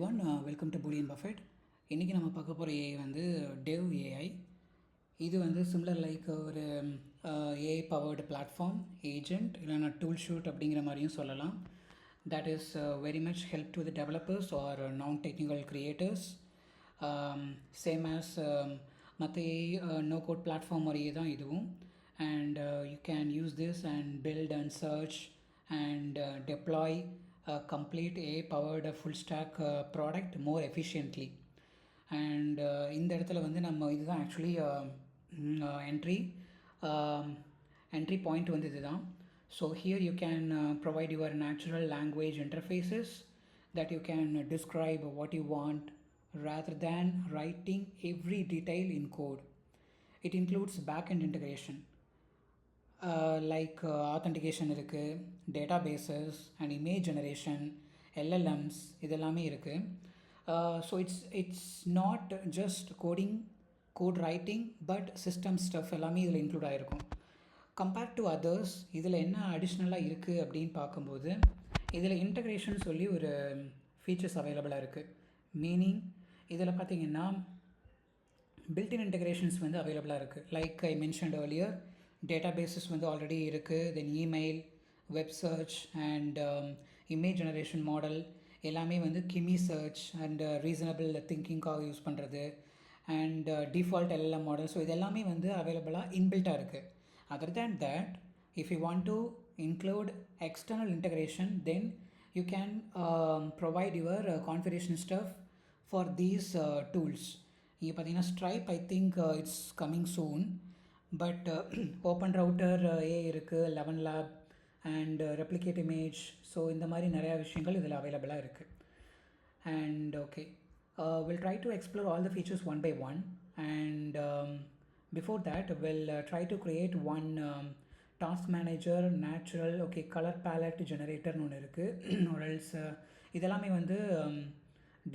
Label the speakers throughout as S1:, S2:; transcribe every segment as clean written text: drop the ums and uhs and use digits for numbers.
S1: Welcome to Boolean Buffett. இன்றைக்கி நம்ம பார்க்க போகிற ஏஐ வந்து டெவ் ஏஐ. இது வந்து சிம்லர் லைக் ஒரு ஏஐ பவர்டு பிளாட்ஃபார்ம் ஏஜென்ட் இல்லைனா டூல் ஷூட் அப்படிங்கிற மாதிரியும் சொல்லலாம். That is very much help to the developers or non technical creators. Same as மற்ற ஏஐ நோ கோட் பிளாட்ஃபார்ம் மாதிரியே தான் இதுவும். And you can use this and build and search and deploy a complete AI-powered full stack product more efficiently. And இந்த இடத்துல வந்து நம்ம இதுதான் actually entry point வந்து இதுதான். So here you can provide your natural language interfaces that you can describe what you want rather than writing every detail in code. It includes backend integration like authentication இருக்குது, databases and image generation, LLMs இதெல்லாமே இருக்குது. So it's not just code writing but system stuff எல்லாமே இதில் include ஆகிருக்கும். Compared to others இதில் என்ன அடிஷ்னலாக இருக்குது அப்படின்னு பார்க்கும்போது இதில் இன்டகிரேஷன் சொல்லி ஒரு ஃபீச்சர்ஸ் அவைலபிளாக இருக்குது. மீனிங் இதில் பார்த்திங்கன்னா பில்ட்-இன் இன்டகிரேஷன்ஸ் வந்து அவைலபிளாக இருக்குது. Like I mentioned earlier, databases வந்து ஆல்ரெடி இருக்குது. Then email, web search and image generation model எல்லாமே வந்து கிமி சர்ச் அண்ட் ரீசனபிள் திங்கிங்காக யூஸ் பண்ணுறது and default LLM model. So இது எல்லாமே வந்து அவைலபிளாக இன்பில்ட்டாக இருக்குது. Other than that, if you want to include external integration then you can provide your configuration stuff for these tools. இங்கே பார்த்தீங்கன்னா Stripe I think it's coming soon. But open router ஏ இருக்குது, 11 lab and replicate image. So இந்த மாதிரி நிறையா விஷயங்கள் இதில் அவைலபிளாக இருக்குது. And okay, will try to explore all the features one by one. And before that will try to create one task manager natural colour palette ஜெனரேட்டர்னு ஒன்று இருக்குது. ஒரல்ஸ் இதெல்லாமே வந்து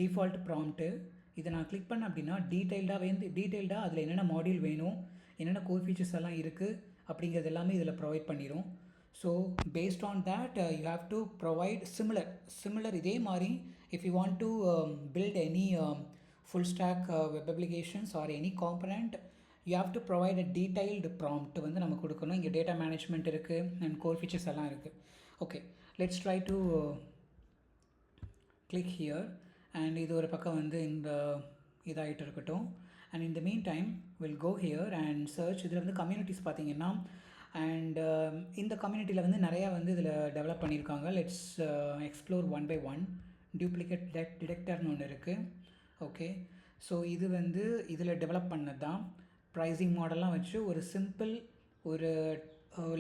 S1: டிஃபால்ட் ப்ராம்ப்ட்டு. இதை நான் கிளிக் பண்ணேன் அப்படின்னா டீட்டெயில்டாக அதில் என்னென்ன மாடியூல் வேணும், என்னென்ன கோர் ஃபீச்சர்ஸ் எல்லாம் இருக்குது அப்படிங்கிறது எல்லாமே இதில் ப்ரொவைட் பண்ணிடும். So based on that you have to provide similar இதே மாதிரி if you want to build any full stack web applications or any component, you have to provide a detailed prompt வந்து நம்ம கொடுக்கணும். இங்கே டேட்டா மேனேஜ்மெண்ட் இருக்குது and core features எல்லாம் இருக்குது. Okay, let's try to click here. And இது ஒரு பக்கம் வந்து இந்த இதாகிட்டு இருக்கட்டும். அண்ட் இந்த mean time will go here and search. இதில் வந்து கம்யூனிட்டிஸ் பார்த்தீங்கன்னா அண்ட் இந்த கம்யூனிட்டியில் வந்து நிறையா வந்து இதில் டெவலப் பண்ணியிருக்காங்க. Let's explore one by one. Duplicate டிடெக்டர்னு ஒன்று இருக்குது. ஓகே, ஸோ இது வந்து இதில் டெவலப் பண்ணது தான். ப்ரைஸிங் மாடல்லாம் வச்சு ஒரு சிம்பிள் ஒரு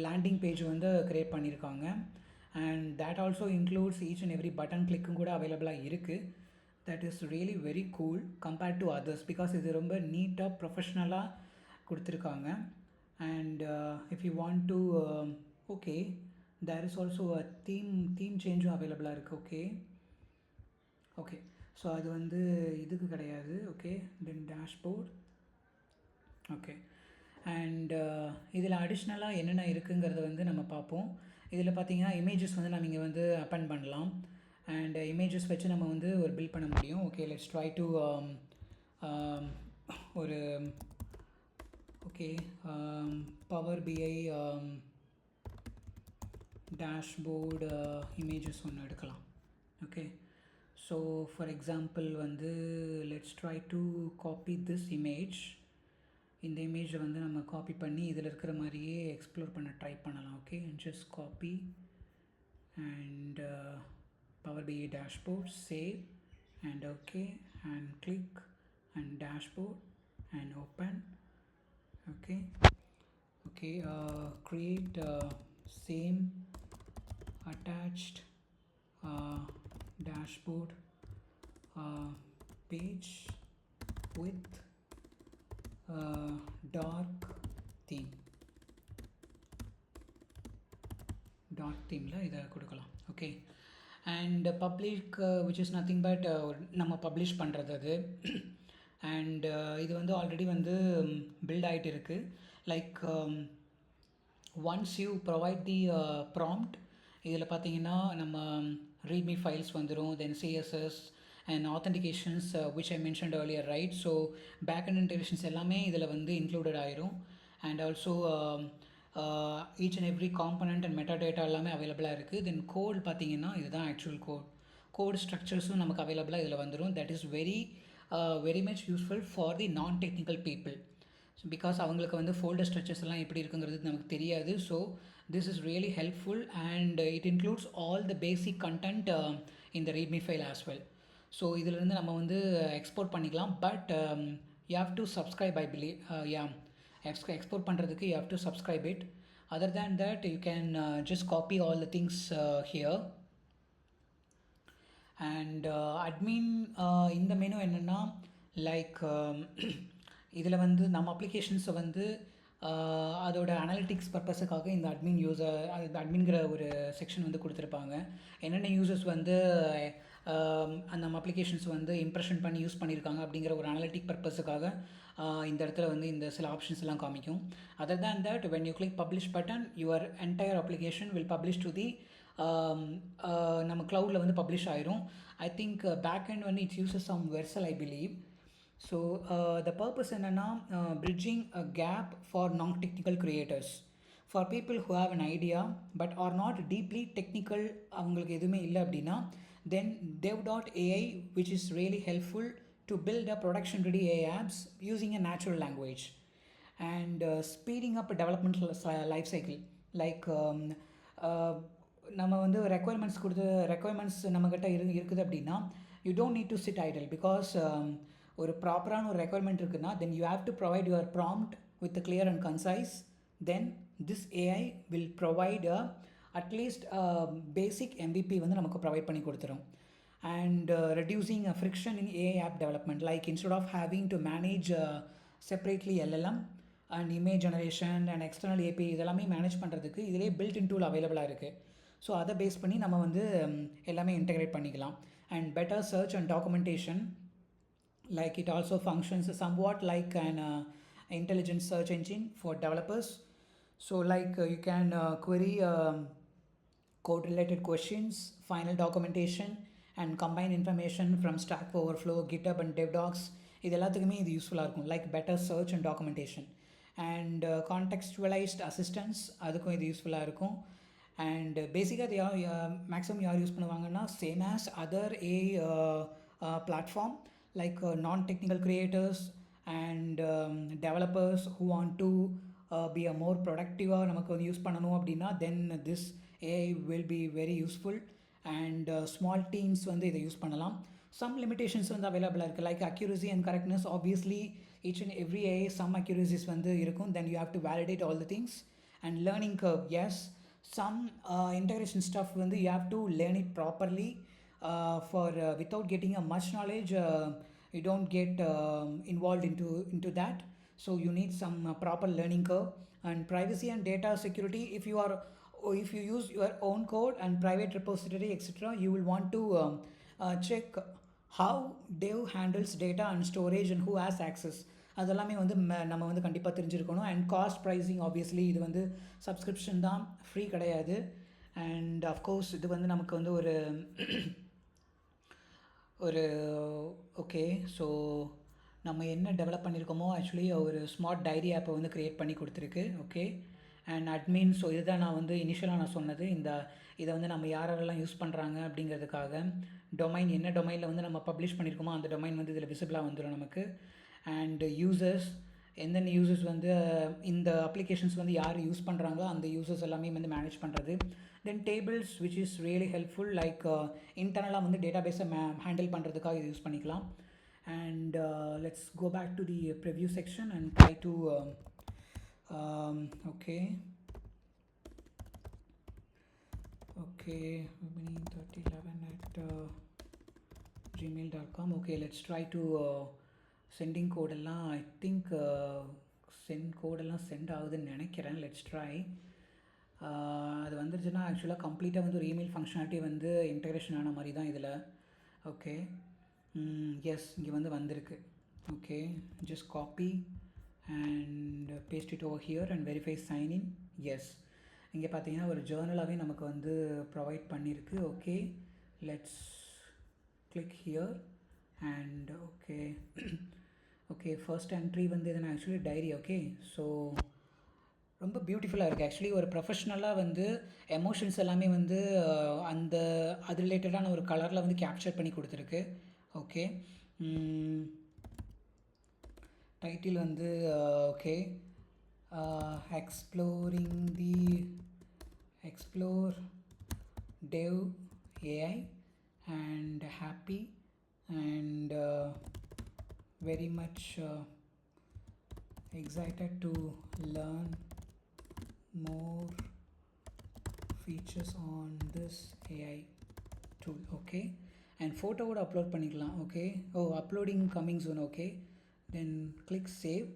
S1: லேண்டிங் பேஜ் வந்து க்ரியேட் பண்ணியிருக்காங்க. And that also includes each and every button கிளிக்கும் கூட அவைலபிளாக இருக்குது. That is really very cool compared to others because இது ரொம்ப நீட்டாக ப்ரொஃபஷ்னலாக கொடுத்துருக்காங்க. And if you want to okay, there is also a theme சேஞ்சும் அவைலபிளாக இருக்குது. ஓகே, ஸோ அது வந்து இதுக்கு கிடையாது. Okay, then dashboard. Okay, and இதில் அடிஷ்னலாக என்னென்ன இருக்குங்கிறத வந்து நம்ம பார்ப்போம். இதில் பார்த்தீங்கன்னா இமேஜஸ் வந்து நம்ம இங்கே வந்து அப்பெண்ட் பண்ணலாம் அண்ட் இமேஜஸ் வச்சு நம்ம வந்து ஒரு பில்ட் பண்ண முடியும். ஓகே, லெட்ஸ் ட்ரை டு ஒரு பவர் பிஐ டேஷ்போர்டு இமேஜஸ் ஒன்று எடுக்கலாம். ஓகே, ஸோ ஃபார் எக்ஸாம்பிள் வந்து let's try to copy this image. இந்த இமேஜை வந்து நம்ம காப்பி பண்ணி இதில் இருக்கிற மாதிரியே எக்ஸ்ப்ளோர் பண்ண ட்ரை பண்ணலாம். Okay, just copy and Power BI dashboard, save and okay, and click and dashboard and open. Okay, create same attached dashboard page with dark theme. டாட் தீமில் இதை கொடுக்கலாம். Okay, and public which is nothing but நம்ம publish பண்ணுறது அது. And இது வந்து already வந்து பில்ட் ஆகிட்டு இருக்குது. Like once you provide the prompt, இதில் பார்த்தீங்கன்னா நம்ம ரீட்மி ஃபைல்ஸ் வந்துடும். தென் CSS and authentications, which I mentioned earlier, right? So backend integrations எல்லாமே இதில் வந்து included ஆயிரும். And also each and every component and metadata எல்லாமே அவைலபிளாக இருக்குது. தென் கோட் பார்த்தீங்கன்னா இதுதான் ஆக்சுவல் கோட் ஸ்ட்ரக்சர்ஸும் நமக்கு அவைலபிளாக இதில் வந்துடும். That is very much useful for the நான் டெக்னிக்கல் பீப்புள். ஸோ பிகாஸ் அவங்களுக்கு வந்து ஃபோல்டர் ஸ்ட்ரக்சர்ஸ் எல்லாம் எப்படி இருக்குங்கிறது நமக்கு தெரியாது. So this is really helpful and it includes all the basic content இந்த readme file as well. So இதிலிருந்து நம்ம வந்து எக்ஸ்போர்ட் பண்ணிக்கலாம். But you have to subscribe, I believe. Export பண்ணுறதுக்கு you have to subscribe it. Other than that you can just copy all the things here. And admin இந்த menu என்னென்னா like இதில் வந்து நம்ம அப்ளிகேஷன்ஸை வந்து அதோட அனாலிட்டிக்ஸ் பர்பஸுக்காக இந்த அட்மின்கிற ஒரு செக்ஷன் வந்து கொடுத்துருப்பாங்க. என்னென்ன யூசர்ஸ் வந்து நம்ம அப்ளிகேஷன்ஸ் வந்து இம்ப்ரெஷன் பண்ணி யூஸ் பண்ணியிருக்காங்க அப்படிங்கிற ஒரு அனாலிட்டிக் பர்பஸுக்காக இந்த இடத்துல வந்து இந்த சில ஆப்ஷன்ஸ் எல்லாம் காமிக்கும். Other than that when you click publish button, your entire application will publish to the நம்ம க்ளவுடில் வந்து பப்ளிஷ் ஆயிரும். ஐ திங்க் பேக் எண்ட் வந்து it's uses some Vercel, I believe. So the purpose என்னென்னா bridging a gap for non-technical creators, for people who have an idea but are not deeply technical, அவங்களுக்கு எதுவுமே இல்லை அப்படின்னா then dev.ai, which is really helpful to build a production ready AI apps using a natural language and speeding up a development life cycle. Like நம்ம வந்து requirements நம்மக்கிட்ட இருக்குது அப்படின்னா you don't need to sit idle. Because ஒரு ப்ராப்பரான ஒரு requirement இருக்குன்னா then you have to provide your prompt with clear and concise. Then this AI will provide at least basic MVP வந்து நமக்கு ப்ரொவைட் பண்ணி கொடுத்துரும். And reducing friction in AI app development, like instead of having to manage separately LLM and image generation and external API இதெல்லாமே manage பண்ணுறதுக்கு இதிலே built-in tool அவைலபிளாக இருக்குது. So அதை பேஸ் பண்ணி நம்ம வந்து எல்லாமே இன்டெகிரேட் பண்ணிக்கலாம். And better search and documentation, like it also functions somewhat like an intelligent search engine for developers. So like you can query code related questions, final documentation and combine information from Stack Overflow, GitHub and DevDocs. இது எல்லாத்துக்குமே இது யூஸ்ஃபுல்லாக இருக்கும். Like better search and documentation and contextualised assistance, அதுக்கும் இது யூஸ்ஃபுல்லாக இருக்கும். And பேசிக்காக இது மேக்ஸிமம் யார் யூஸ் பண்ணுவாங்கன்னா same as other platform, like non-technical creators and developers who want to be a more productive-ஆக நமக்கு வந்து யூஸ் பண்ணணும் அப்படின்னா then this AI will be very useful. and small teams வந்து இதை யூஸ் பண்ணலாம். some limitations வந்து அவைலபிளாக இருக்குது, like accuracy and correctness. obviously each and every AI some accuracies வந்து இருக்கும். then you have to validate all the things. and learning curve, yes, some integration stuff வந்து you have to learn it properly. For without getting a much knowledge you don't get involved into that. So you need some proper learning curve. And privacy and data security, if you use your own code and private repository etc, you will want to check how dev handles data and storage and who has access. அதெல்லாமே வந்து நம்ம வந்து கண்டிப்பாக தெரிஞ்சிருக்கணும். And cost pricing, obviously இது வந்து subscription தான், free கிடையாது. அண்ட் அஃப்கோர்ஸ் இது வந்து நமக்கு வந்து ஒரு ஓகே. ஸோ நம்ம என்ன டெவலப் பண்ணியிருக்கோமோ ஆக்சுவலி ஒரு ஸ்மார்ட் டைரி ஆப்பை வந்து க்ரியேட் பண்ணி கொடுத்துருக்கு. ஓகே. அண்ட் அட்மின், ஸோ இதுதான் நான் வந்து இனிஷியலாக நான் சொன்னது. இதை வந்து நம்ம யாரெல்லாம் யூஸ் பண்ணுறாங்க அப்படிங்கிறதுக்காக டொமைன், என்ன டொமைனில் வந்து நம்ம பப்ளிஷ் பண்ணியிருக்கோமோ அந்த டொமைன் வந்து இதில் விசிபிளாக வந்துடும் நமக்கு. அண்ட் யூசர்ஸ், எந்தெந்த யூசர்ஸ் வந்து இந்த அப்ளிகேஷன்ஸ் வந்து யார் யூஸ் பண்ணுறாங்களோ அந்த யூசர்ஸ் எல்லாமே வந்து மேனேஜ் பண்ணுறது. Then tables which is really helpful, like இன்டர்னலாக வந்து டேட்டாபேஸை ஹேண்டில் பண்ணுறதுக்காக இது யூஸ் பண்ணிக்கலாம். And let's go back to the preview section and try to okay vibini3011@gmail.com. okay, let's try to sending கோடெல்லாம் ஐ திங்க் கோடெல்லாம் சென்ட் ஆகுதுன்னு நினைக்கிறேன். Let's try. அது வந்துருச்சுன்னா ஆக்சுவலாக கம்ப்ளீட்டாக வந்து ஒரு இமெயில் ஃபங்க்ஷனாலிட்டி வந்து இன்டெகிரேஷன் ஆன மாதிரி தான் இதில். ஓகே, எஸ், இங்கே வந்து வந்திருக்கு. Okay, just copy and paste it over here and verify sign in. Yes, இங்கே பார்த்தீங்கன்னா ஒரு ஜேர்னலாகவே நமக்கு வந்து ப்ரொவைட் பண்ணியிருக்கு. Okay, let's click here and okay okay first entry வந்து இது நான் ஆக்சுவலி டைரி. ஓகே ஸோ ரொம்ப பியூட்டிஃபுல்லாக இருக்குது ஆக்சுவலி. ஒரு ப்ரொஃபஷ்னலாக வந்து எமோஷன்ஸ் எல்லாமே வந்து அந்த அது ரிலேட்டடான ஒரு கலரில் வந்து கேப்சர் பண்ணி கொடுத்துருக்கு. ஓகே டைட்டில் வந்து okay exploring the explore dev AI and happy and very much excited to learn more features on this AI tool. Okay, and photo would upload பண்ணிக்கலாம். Okay, oh uploading coming soon. Okay, then click save.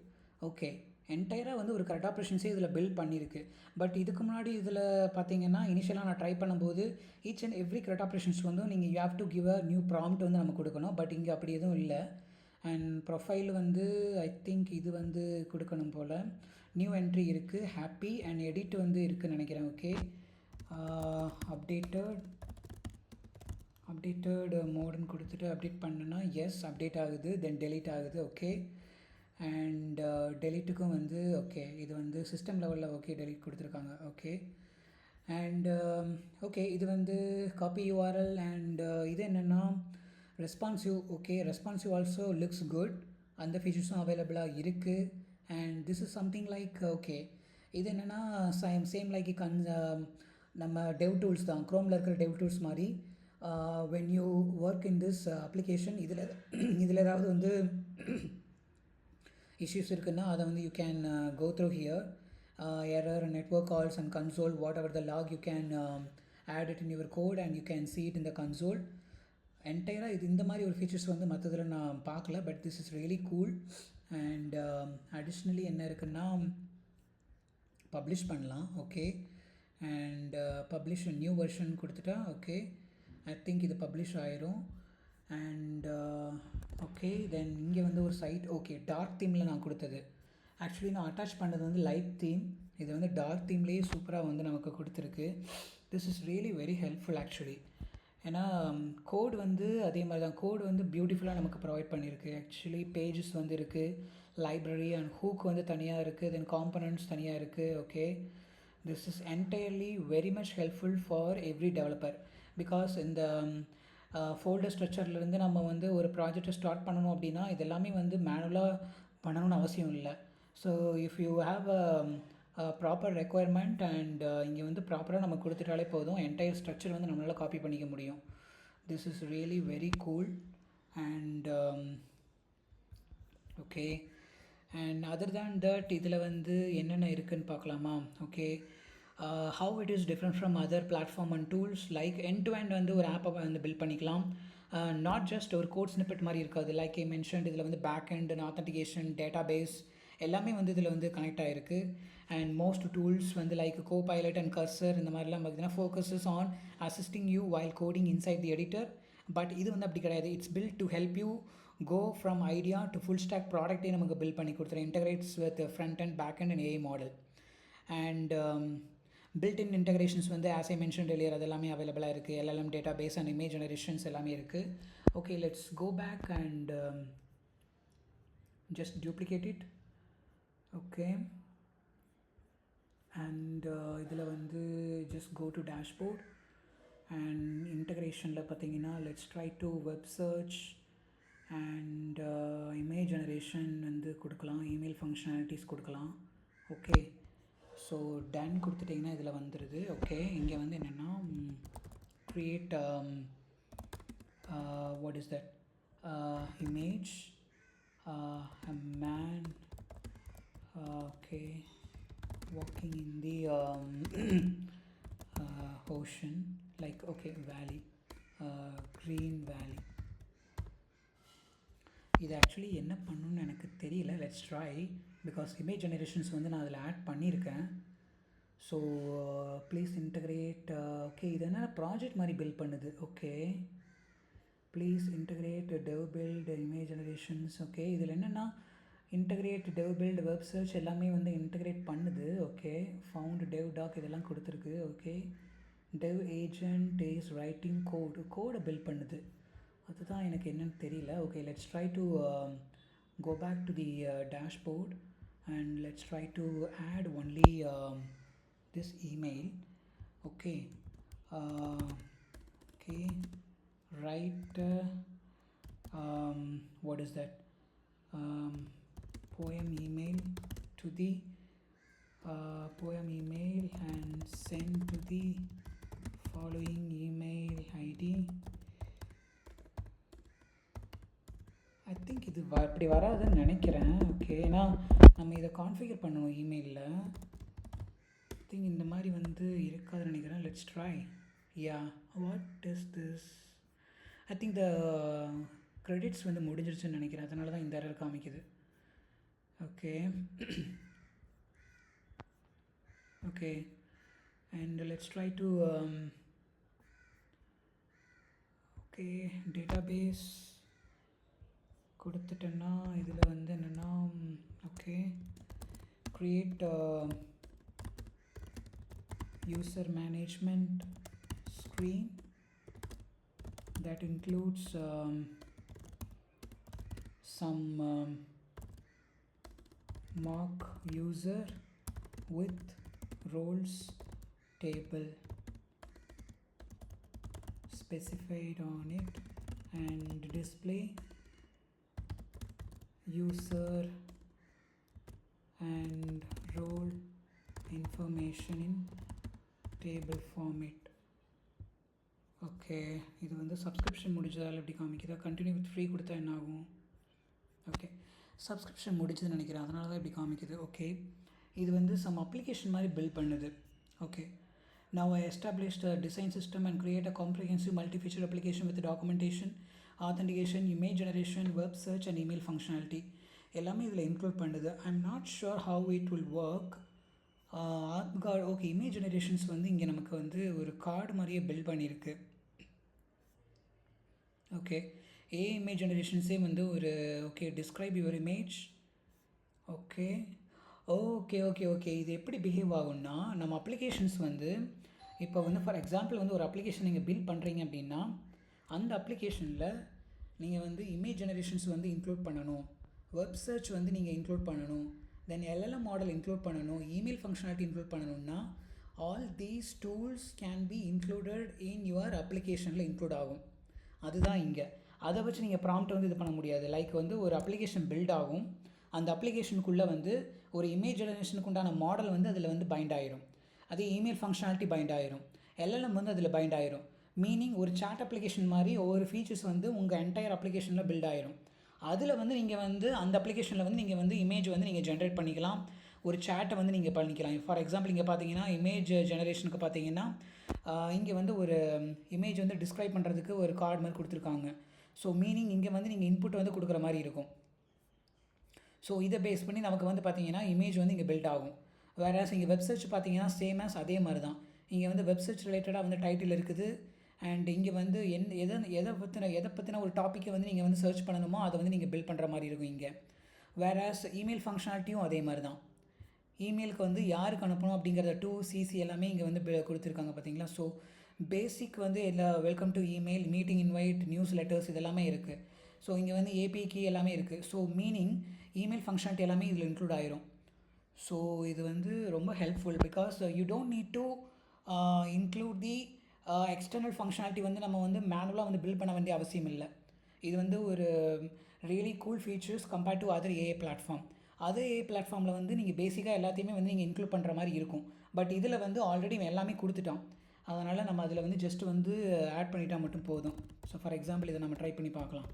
S1: Okay, என்டையராக வந்து ஒரு correct ஆப்ரேஷன்ஸே இதில் build பண்ணியிருக்கு. But இதுக்கு முன்னாடி இதில் பார்த்தீங்கன்னா இனிஷியலாக நான் ட்ரை பண்ணும்போது each and every correct operations வந்து நீங்கள் you have to give a new prompt வந்து நம்ம கொடுக்கணும். பட் இங்கே அப்படி எதுவும் இல்லை. அண்ட் ப்ரொஃபைல் வந்து ஐ திங்க் இது வந்து கொடுக்கணும் போல். நியூ என்ட்ரி இருக்குது, ஹாப்பி அண்ட் எடிட் வந்து இருக்குதுன்னு நினைக்கிறேன். ஓகே அப்டேட்டட் மோடுன்னு கொடுத்துட்டு அப்டேட் பண்ணுன்னா எஸ் அப்டேட் ஆகுது, தென் டெலீட் ஆகுது. ஓகே அண்ட் டெலீட்டுக்கும் வந்து ஓகே இது வந்து சிஸ்டம் லெவலில் ஓகே டெலீட் கொடுத்துருக்காங்க. ஓகே அண்ட் ஓகே இது வந்து காப்பி யூஆர்எல் அண்ட் இது என்னென்னா responsive. Okay responsive also looks good, அந்த ஃபீச்சர்ஸும் அவைலபிளாக இருக்குது. And this is something like okay இது என்னென்னா சேம் லைக் நம்ம டெவ் டூல்ஸ் தான், க்ரோமில் இருக்கிற டெவ் டூல்ஸ் மாதிரி. When you work in this application இதில் ஏதாவது வந்து issues இருக்குன்னா அதை வந்து you can go through here, error, network calls and console, whatever the log you can add it in your code and you can see it in the console. என்டையராக இது இந்த மாதிரி ஒரு ஃபீச்சர்ஸ் வந்து மற்றதில் நான் பார்க்கல, but this is really cool. And additionally என்ன இருக்குன்னா publish பண்ணலாம். Okay and publish new version கொடுத்துட்டா ஓகே ஐ திங்க் இது பப்ளிஷ் ஆயிரும். அண்ட் ஓகே தென் இங்கே வந்து ஒரு சைட் ஓகே டார்க் தீமில் நான் கொடுத்தது ஆக்சுவலி நான் அட்டாச் பண்ணது வந்து லைட் தீம். இது வந்து டார்க் தீம்லேயே சூப்பராக வந்து நமக்கு கொடுத்துருக்கு. This is really very helpful actually. ஏன்னா கோட் வந்து அதே மாதிரி தான், கோட் வந்து பியூட்டிஃபுல்லாக நமக்கு ப்ரொவைட் பண்ணியிருக்கு. ஆக்சுவலி பேஜஸ் வந்து இருக்குது, லைப்ரரி அண்ட் ஹூக் வந்து தனியாக இருக்குது, தென் காம்பனண்ட்ஸ் தனியாக இருக்குது. Okay this is entirely very much helpful for every developer. Because இந்த ஃபோல்டர் ஸ்ட்ரக்சர்லேருந்து நம்ம வந்து ஒரு ப்ராஜெக்டை ஸ்டார்ட் பண்ணணும் அப்படின்னா இது எல்லாமே வந்து மேனுவலாக பண்ணணும்னு அவசியம் இல்லை. So if you have a proper requirement and இங்கே வந்து ப்ராப்பராக நம்ம கொடுத்துட்டாலே போதும், என்டையர் ஸ்ட்ரக்சர் வந்து நம்மளால் காப்பி பண்ணிக்க முடியும். This is really very cool. And okay and other than that இதில் வந்து என்னென்ன இருக்குதுன்னு பார்க்கலாமா? Okay how it is different from other platform and tools like end-to-end வந்து ஒரு ஆப்பை வந்து பில்ட் பண்ணிக்கலாம். நாட் ஜஸ்ட் ஒரு கோட் ஸ்னிப்பெட் மாதிரி இருக்காது. லைக் ஐ மென்ஷன்ட் இதில் வந்து back and and authentication, data base எல்லாமே வந்து இதில் வந்து கனெக்ட் ஆகிருக்கு. அண்ட் மோஸ்ட் டூல்ஸ் வந்து லைக் கோபைலட் அண்ட் கர்சர் இந்த மாதிரிலாம் பார்த்தீங்கன்னா focuses on assisting you while coding inside the editor. But இது வந்து அப்படி கிடையாது. It's built to help you go from idea to full stack ப்ராடக்ட்டே நமக்கு பில்ட் பண்ணி கொடுத்துரு. இன்டகிரேட்ஸ் with front and back and AI model and built-in integrations வந்து as I mentioned earlier அது எல்லாமே அவைலபிளாக இருக்குது. LLM database and image generations எல்லாமே இருக்குது. okay let's go back and just duplicate it. okay and இதில் வந்து just go to dashboard and integrationல பார்த்தீங்கன்னா let's try to web search and image generation வந்து கொடுக்கலாம், email functionalities கொடுக்கலாம். okay ஸோ டன் கொடுத்துட்டிங்கன்னா இதில் வந்துடுது. ஓகே இங்கே வந்து என்னென்னா create what is that image a man okay walking in the ocean like okay valley green valley. இது ஆக்சுவலி என்ன பண்ணணுன்னு எனக்கு தெரியல. Let's try because image generations வந்து நான் அதில் ஆட் பண்ணியிருக்கேன். ஸோ ப்ளீஸ் இன்டகிரேட் ஓகே இது என்ன ப்ராஜெக்ட் மாதிரி பில்ட் பண்ணுது. Okay please integrate dev build image generations. Okay இதில் என்னென்னா integrate dev build web search எல்லாமே வந்து இன்டகிரேட் பண்ணுது. ஓகே ஃபவுண்ட் டெவ் டாக் இதெல்லாம் கொடுத்துருக்கு. ஓகே டெவ் ஏஜென்ட் இஸ் ரைட்டிங் கோடை பில்ட் பண்ணுது. அதுதான் எனக்கு என்னன்னு தெரியல. Okay, let's try to go back to the dashboard and let's try to add only this email. Okay, uh, okay, write what is that, um, poem email to the poem email and send to the following email ID. I think இது இப்படி வராதுன்னு நினைக்கிறேன். Okay, ஏன்னா நம்ம இதை configure பண்ணணும் இமெயிலில். I think இந்த மாதிரி வந்து இருக்காதுன்னு நினைக்கிறேன். Let's try. Ya, what is this? I think the credits வந்து முடிஞ்சிருச்சுன்னு நினைக்கிறேன். அதனால தான் இந்த எரர் காமிக்குது. Okay okay, and let's try to okay database கொடுத்துட்டேன்னா இதில் வந்து என்னென்னா okay create user management screen that includes some mock user with roles table specified on it and display user and role information in table format. Okay, இது வந்து subscription முடிஞ்சதால் எப்படி காமிக்குதா? Continue with free கொடுத்தா என்ன ஆகும்? ஓகே, சப்ஸ்கிரிப்ஷன் முடிச்சதுன்னு நினைக்கிறேன், அதனால தான் இப்படி காமிக்குது. ஓகே, இது வந்து சம் அப்ளிகேஷன் மாதிரி பில்ட் பண்ணுது. Okay, now I established a design system and create a comprehensive multi-feature application with documentation, authentication, image generation, web search and email functionality எல்லாமே இதில் இன்க்ளூட் பண்ணுது. I'm not sure how it will work. Card okay, image generations வந்து இங்கே நமக்கு வந்து ஒரு card மாதிரியே build பண்ணியிருக்கு. ஓகே, இமேஜ் ஜெனரேஷன்ஸே வந்து ஒரு okay describe your image. Okay okay okay okay, இது எப்படி பிஹேவ் ஆகும்னா, நம்ம அப்ளிகேஷன்ஸ் வந்து இப்போ வந்து ஃபார் எக்ஸாம்பிள் வந்து ஒரு அப்ளிகேஷன் நீங்கள் பில்ட் பண்ணுறீங்க அப்படின்னா அந்த அப்ளிகேஷனில் நீங்கள் வந்து இமேஜ் ஜெனரேஷன்ஸ் வந்து இன்க்ளூட் பண்ணணும், வெப் சர்ச் வந்து நீங்கள் இன்க்ளூட் பண்ணணும், தென் எல்எல்எம் மாடல் இன்க்ளூட் பண்ணணும், இமெயில் ஃபங்க்ஷனாலிட்டி இன்க்ளூட் பண்ணணும்னா all these tools can be included in your அப்ளிகேஷனில் இன்க்ளூட் ஆகும். அதுதான் இங்கே. அதை வச்சு நீங்கள் ப்ராம்ப்ட் வந்து இது பண்ண முடியாது. லைக் வந்து ஒரு அப்ளிகேஷன் பில்ட் ஆகும், அந்த அப்ளிகேஷனுக்குள்ளே வந்து ஒரு இமேஜ் ஜெனரேஷனுக்கு உண்டான மாடல் வந்து அதில் வந்து பைண்ட் ஆயிரும், அதே இமெயில் ஃபங்க்ஷனாலிட்டி பைண்ட் ஆயிரும், எல்எல்எம் வந்து அதில் பைண்ட் ஆயிரும். மீனிங் ஒரு சாட் அப்ளிகேஷன் மாதிரி ஒவ்வொரு ஃபீச்சர்ஸ் வந்து உங்கள் என்டையர் அப்ளிகேஷனில் பில்ட் ஆயிரும். அதில் வந்து நீங்கள் வந்து அந்த அப்ளிகேஷனில் வந்து நீங்கள் வந்து இமேஜ் வந்து நீங்கள் ஜென்ரேட் பண்ணிக்கலாம், ஒரு சேட்டை வந்து நீங்கள் பண்ணிக்கலாம். ஃபார் எக்ஸாம்பிள் இங்கே பார்த்தீங்கன்னா இமேஜ் ஜெனரேஷனுக்கு பார்த்தீங்கன்னா இங்கே வந்து ஒரு இமேஜ் வந்து டிஸ்கிரைப் பண்ணுறதுக்கு ஒரு கார்டு மாதிரி கொடுத்துருக்காங்க. ஸோ மீனிங் இங்கே வந்து நீங்கள் இன்புட் வந்து கொடுக்குற மாதிரி இருக்கும். ஸோ இதை பேஸ் பண்ணி நமக்கு வந்து பார்த்தீங்கன்னா இமேஜ் வந்து இங்கே பில்ட் ஆகும். வேறு இங்கே வெப் சர்ச் பார்த்தீங்கன்னா சேம் ஆஸ் அதே மாதிரி தான். இங்கே வந்து வெப் சர்ச் ரிலேட்டடாக வந்து டைட்டில் இருக்குது, அண்ட் இங்கே வந்து எதை பற்றின ஒரு டாப்பிக்கை வந்து நீங்கள் வந்து சர்ச் பண்ணணுமோ அதை வந்து நீங்கள் பில்ட் பண்ணுற மாதிரி இருக்கும் இங்கே. வேறாஸ் இமெயில் ஃபங்க்ஷனாலிட்டியும் அதே மாதிரி தான். இமெயிலுக்கு வந்து யாருக்கு அனுப்பணும் அப்படிங்கிறத சிசி எல்லாமே இங்கே வந்து கொடுத்துருக்காங்க பார்த்தீங்களா. ஸோ பேசிக் வந்து எல்லா welcome to email, meeting invite, news letters இதெல்லாமே இருக்குது. ஸோ இங்கே வந்து ஏபி கீ எல்லாமே இருக்குது. ஸோ மீனிங் இமெயில் ஃபங்க்ஷனாலிட்டி எல்லாமே இதில் இன்க்ளூட் ஆயிரும். ஸோ இது வந்து ரொம்ப helpful because you don't need to include the external functionality வந்து நம்ம வந்து மேனுவலாக வந்து பில்ட் பண்ண வேண்டிய அவசியம் இல்லை. இது வந்து ஒரு really cool features compared to other AI platform. Other AI பிளாட்ஃபார்மில் வந்து நீங்கள் பேசிக்காக எல்லாத்தையுமே வந்து நீங்கள் இன்க்ளூட் பண்ணுற மாதிரி இருக்கும். பட் இதில் வந்து ஆல்ரெடி எல்லாமே கொடுத்துட்டோம், அதனால் நம்ம அதில் வந்து ஜஸ்ட் வந்து ஆட் பண்ணிட்டால் மட்டும் போதும். ஸோ ஃபார் எக்ஸாம்பிள் இதை நம்ம ட்ரை பண்ணி பார்க்கலாம்.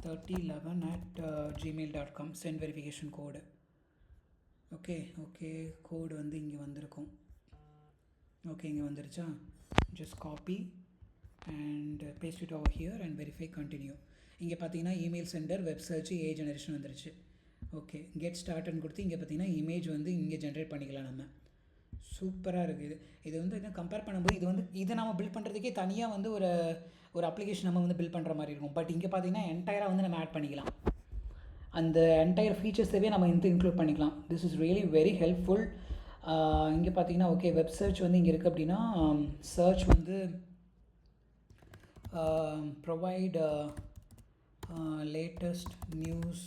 S1: 3011@gmail.com sent verification code. Okay okay, code வந்து இங்கே வந்திருக்கும். ஓகே, இங்கே வந்துருச்சா? Just copy and paste it over here and verify continue. இங்கே பார்த்தீங்கன்னா email center, web search, AI generation வந்துருச்சு. ஓகே, கெட் ஸ்டார்ட்னு கொடுத்து இங்கே பார்த்தீங்கன்னா இமேஜ் வந்து இங்கே ஜென்ரேட் பண்ணிக்கலாம் நம்ம. சூப்பராக இருக்குது. இது வந்து என்ன கம்பேர் பண்ணும்போது இதை நம்ம பில்ட் பண்ணுறதுக்கே தனியாக வந்து ஒரு அப்ளிகேஷன் நம்ம வந்து பில்ட் பண்ணுற மாதிரி இருக்கும். பட் இங்கே பார்த்தீங்கன்னா என்டையராக வந்து நம்ம ஆட் பண்ணிக்கலாம், அந்த என்டையர் ஃபீச்சர்ஸவே நம்ம இன்க்ளூட் பண்ணிக்கலாம். This is really very helpful. இங்கே பார்த்தீங்கன்னா ஓகே வெப் சர்ச் வந்து இங்கே இருக்குது அப்படின்னா சர்ச் வந்து provide latest news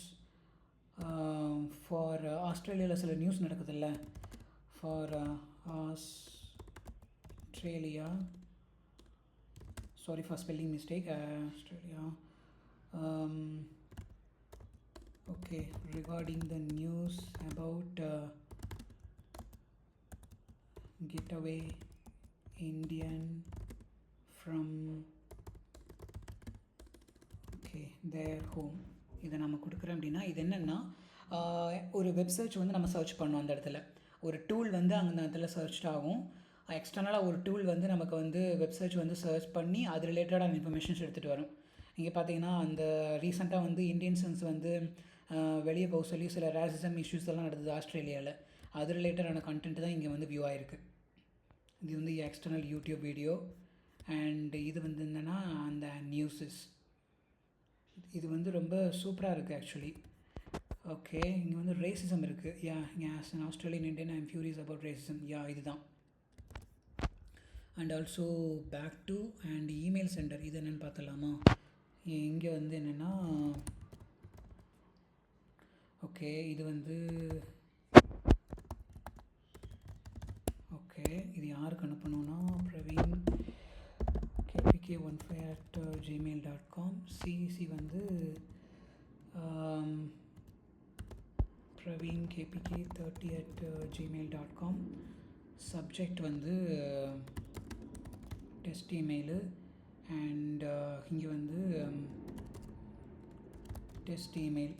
S1: for ஆஸ்திரேலியாவில் சில நியூஸ் நடக்குதுல்ல for Australia, sorry for spelling mistake, Australia. Okay, regarding the news about getaway Indian from their home. இதை நம்ம கொடுக்குறோம் அப்படின்னா இது என்னென்னா ஒரு வெப் சர்ச் வந்து நம்ம சர்ச் பண்ணோம். அந்த இடத்துல ஒரு டூல் வந்து அந்த இடத்துல சர்ச் ஆகும். எக்ஸ்டர்னலாக ஒரு டூல் வந்து நமக்கு வந்து வெப் சர்ச் வந்து சர்ச் பண்ணி அது ரிலேட்டடான இன்ஃபர்மேஷன்ஸ் எடுத்துகிட்டு வரும். இங்கே பார்த்தீங்கன்னா அந்த ரீசெண்டாக வந்து இந்தியன்ஸன்ஸ் வந்து வெளியே போக சொல்லி சில ரேசிசம் இஷ்யூஸ் எல்லாம் நடந்தது ஆஸ்திரேலியாவில். அது ரிலேட்டடான கண்டென்ட் தான் இங்கே வந்து வியூ ஆகிருக்கு. இது வந்து எக்ஸ்டர்னல் யூடியூப் வீடியோ. அண்ட் இது வந்து என்னென்னா அந்த நியூஸஸ். இது வந்து ரொம்ப சூப்பராக இருக்குது ஆக்சுவலி. ஓகே, இங்கே வந்து ரேசிசம் இருக்குது. இங்கே as an Australian Indian I am furious about racism. இதுதான். And also back to and email centre. இது என்னென்னு பார்த்துலாமா? இங்கே வந்து என்னென்னா ஓகே, இது வந்து ஓகே, இது யாருக்கு அனுப்பணும்னா பிரவீன் kpk15@gmail.com. சிசி வந்து பிரவீன் kpk30@gmail.com. சப்ஜெக்ட் வந்து டெஸ்ட் இமெயிலு. அண்ட் இங்கே வந்து டெஸ்ட் இமெயில்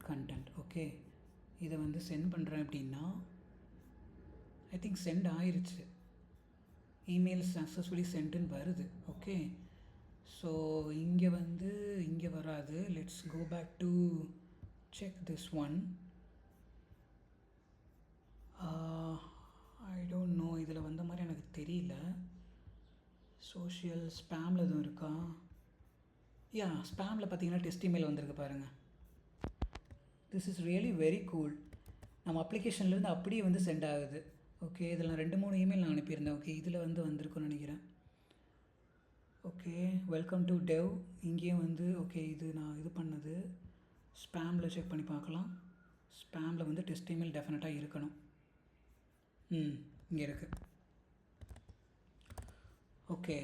S1: கண்டென்ட். ஓகே, இதை வந்து சென்ட் பண்ணுறேன் அப்படின்னா ஐ திங்க் சென்ட் ஆயிடுச்சு. இமெயில் சக்ஸஸ்ஃபுல்லி சென்ட்டுன்னு வருது. ஓகே, ஸோ இங்கே வந்து இங்கே வராது. Let's go back to check this one. I don't know, இதில் வந்த மாதிரி எனக்கு தெரியல. சோஷியல் ஸ்பேமில் எதுவும் இருக்கா? ஸ்பேமில் பார்த்தீங்கன்னா டெஸ்ட் இமெயில் வந்திருக்கு பாருங்கள். This is really very cool. நம்ம அப்ளிகேஷன்லேருந்து அப்படியே வந்து சென்ட் ஆகுது. ஓகே, இதில் 2-3 இமெயில் நான் அனுப்பியிருந்தேன். ஓகே, இதில் வந்து வந்திருக்குன்னு நினைக்கிறேன். Okay, welcome to டெவ். இங்கேயும் வந்து ஓகே, இது நான் இது பண்ணது ஸ்பேமில் செக் பண்ணி பார்க்கலாம். ஸ்பேமில் வந்து டெஸ்ட் இமெயில் டெஃபினட்டாக இருக்கணும். இங்கே இருக்குது. ஓகே,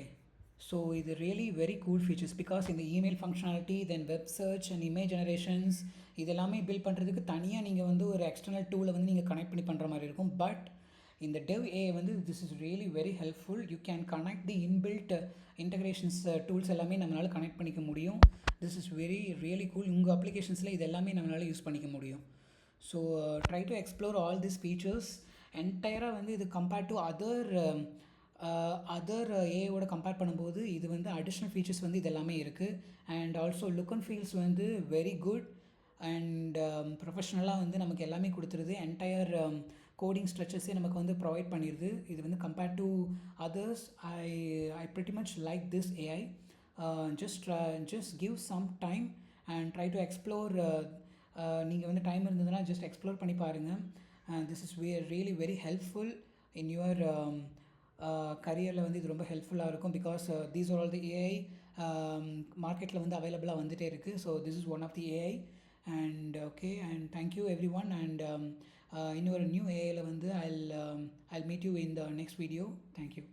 S1: ஸோ இது really very cool features because இந்த email functionality, then web search and image generations இதெல்லாமே பில்ட் பண்ணுறதுக்கு தனியாக நீங்கள் வந்து ஒரு எக்ஸ்டர்னல் டூலை வந்து நீங்கள் கனெக்ட் பண்ணி பண்ணுற மாதிரி இருக்கும். பட் இந்த டெவ் ஏ வந்து this is really very helpful. You can connect the inbuilt integrations tools எல்லாமே நம்மளால் கனெக்ட் பண்ணிக்க முடியும். This is really cool. உங்கள் அப்ளிகேஷன்ஸில் இது எல்லாமே நம்மளால் யூஸ் பண்ணிக்க முடியும். So try to explore all this features. என்டையராக வந்து இது கம்பேர்ட் டு அதர் ஏஐயோட கம்பேர் பண்ணும்போது இது வந்து அடிஷ்னல் ஃபீச்சர்ஸ் வந்து இது எல்லாமே இருக்குது. And also look and feels வந்து வெரி குட் அண்ட் ப்ரொஃபஷ்னலாக வந்து நமக்கு எல்லாமே கொடுத்துருது. என்டையர் கோடிங் ஸ்ட்ரக்சர்ஸே நமக்கு வந்து ப்ரொவைட் பண்ணிடுது. இது வந்து compared to others I pretty much like this AI. just give some time and try to explore. நீங்கள் வந்து டைம் இருந்ததுன்னா ஜஸ்ட் எக்ஸ்ப்ளோர் பண்ணி பாருங்கள். This is really very helpful in your கரியரில் வந்து இது ரொம்ப ஹெல்ப்ஃபுல்லாக இருக்கும். Because these are all the AI மார்க்கெட்டில் வந்து அவைலபிளாக வந்துகிட்டே இருக்குது. So this is one of the AI. And okay, and thank you everyone. And இன்னொரு நியூ ஏஐயில் வந்து I'll meet you in the next video. Thank you.